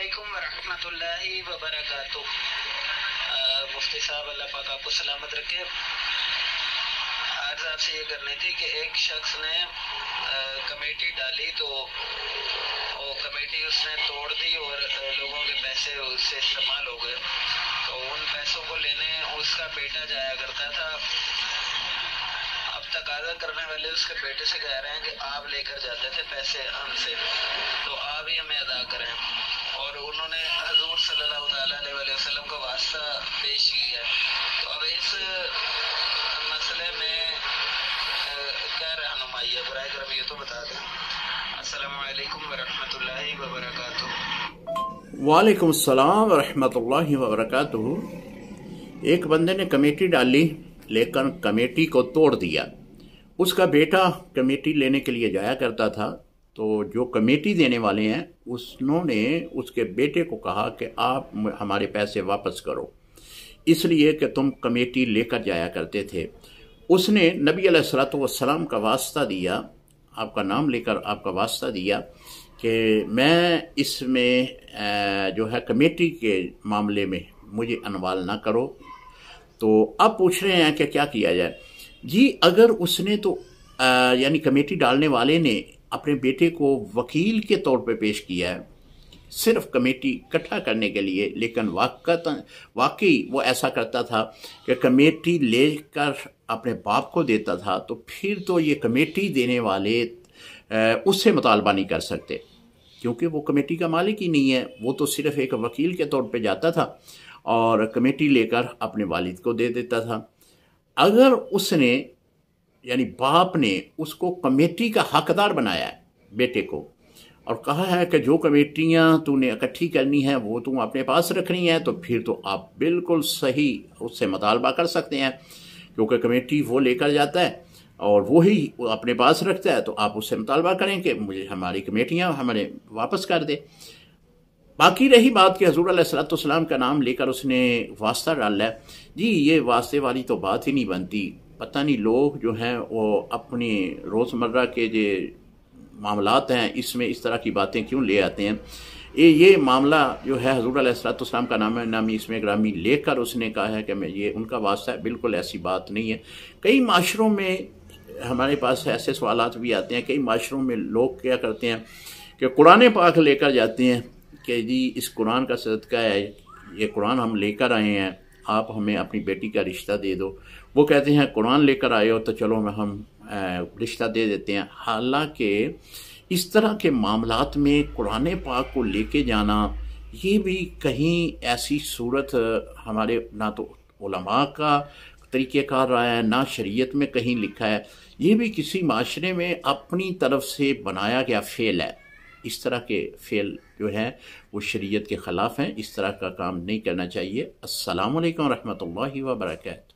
علیکم ورحمۃ اللہ وبرکاتہ۔ مفتی صاحب اللہ پاک آپ کو سلامت رکھے۔ عرض آپ سے یہ کرنی تھی کہ ایک شخص نے کمیٹی ڈالی تو وہ کمیٹی اس نے توڑ دی اور لوگوں کے پیسے اس سے استعمال ہو گئے، تو ان پیسوں کو لینے اس کا بیٹا جایا کرتا تھا۔ اب تقاضا کرنے والے اس کے بیٹے سے کہہ رہے ہیں کہ آپ لے کر جاتے تھے پیسے ہم سے، تو آپ ہی ہمیں ادا کریں، اور انہوں نے حضور صلی اللہ تعالیٰ علیہ وسلم کا واسطہ پیش کیا ہے۔ تو اب اس مسئلے میں کیا رہنمائی ہے؟ برائے کرم یہ تو بتا دیں۔ السلام علیکم ورحمۃ اللہ وبرکاتہ۔ وعلیکم السلام ورحمۃ اللہ وبرکاتہ۔ ایک بندے نے کمیٹی ڈالی لیکن کمیٹی کو توڑ دیا۔ اس کا بیٹا کمیٹی لینے کے لیے جایا کرتا تھا، تو جو کمیٹی دینے والے ہیں انہوں نے اس کے بیٹے کو کہا کہ آپ ہمارے پیسے واپس کرو، اس لیے کہ تم کمیٹی لے کر جایا کرتے تھے۔ اس نے نبی علیہ الصلوۃ والسلام کا واسطہ دیا، آپ کا نام لے کر آپ کا واسطہ دیا کہ میں اس میں جو ہے کمیٹی کے معاملے میں مجھے انوال نہ کرو۔ تو اب پوچھ رہے ہیں کہ کیا کیا جائے؟ جی اگر اس نے تو یعنی کمیٹی ڈالنے والے نے اپنے بیٹے کو وکیل کے طور پہ پیش کیا ہے صرف کمیٹی اکٹھا کرنے کے لیے، لیکن واقعی وہ ایسا کرتا تھا کہ کمیٹی لے کر اپنے باپ کو دیتا تھا، تو پھر تو یہ کمیٹی دینے والے اس سے مطالبہ نہیں کر سکتے، کیونکہ وہ کمیٹی کا مالک ہی نہیں ہے۔ وہ تو صرف ایک وکیل کے طور پہ جاتا تھا اور کمیٹی لے کر اپنے والد کو دے دیتا تھا۔ اگر اس نے یعنی باپ نے اس کو کمیٹی کا حقدار بنایا ہے بیٹے کو، اور کہا ہے کہ جو کمیٹیاں تو نے اکٹھی کرنی ہیں وہ تم اپنے پاس رکھنی ہے، تو پھر تو آپ بالکل صحیح اس سے مطالبہ کر سکتے ہیں، کیونکہ کمیٹی وہ لے کر جاتا ہے اور وہی اپنے پاس رکھتا ہے، تو آپ اس سے مطالبہ کریں کہ مجھے ہماری کمیٹیاں ہمارے واپس کر دے۔ باقی رہی بات کہ حضور علیہ الصلوۃ والسلام کا نام لے کر اس نے واسطہ ڈالا ہے، جی یہ واسطے والی تو بات ہی نہیں بنتی۔ پتہ نہیں لوگ جو ہیں وہ اپنی روزمرہ کے جو معاملات ہیں اس میں اس طرح کی باتیں کیوں لے آتے ہیں؟ یہ معاملہ جو ہے حضور علیہ الصلوۃ والسلام کا نامی اسم گرامی لے کر اس نے کہا ہے کہ میں یہ ان کا واسطہ ہے، بالکل ایسی بات نہیں ہے۔ کئی معاشروں میں ہمارے پاس ایسے سوالات بھی آتے ہیں، کئی معاشروں میں لوگ کیا کرتے ہیں کہ قرآن پاک لے کر جاتے ہیں کہ جی اس قرآن کا صدقہ ہے، یہ قرآن ہم لے کر آئے ہیں، آپ ہمیں اپنی بیٹی کا رشتہ دے دو۔ وہ کہتے ہیں قرآن لے کر آئے ہو تو چلو ہم رشتہ دے دیتے ہیں۔ حالانکہ اس طرح کے معاملات میں قرآن پاک کو لے کے جانا یہ بھی کہیں ایسی صورت ہمارے نہ تو علماء کا طریقہ کار رہا ہے نہ شریعت میں کہیں لکھا ہے، یہ بھی کسی معاشرے میں اپنی طرف سے بنایا گیا فعل ہے۔ اس طرح کے فعل جو ہیں وہ شریعت کے خلاف ہیں، اس طرح کا کام نہیں کرنا چاہیے۔ السلام علیکم ورحمۃ اللہ وبرکاتہ۔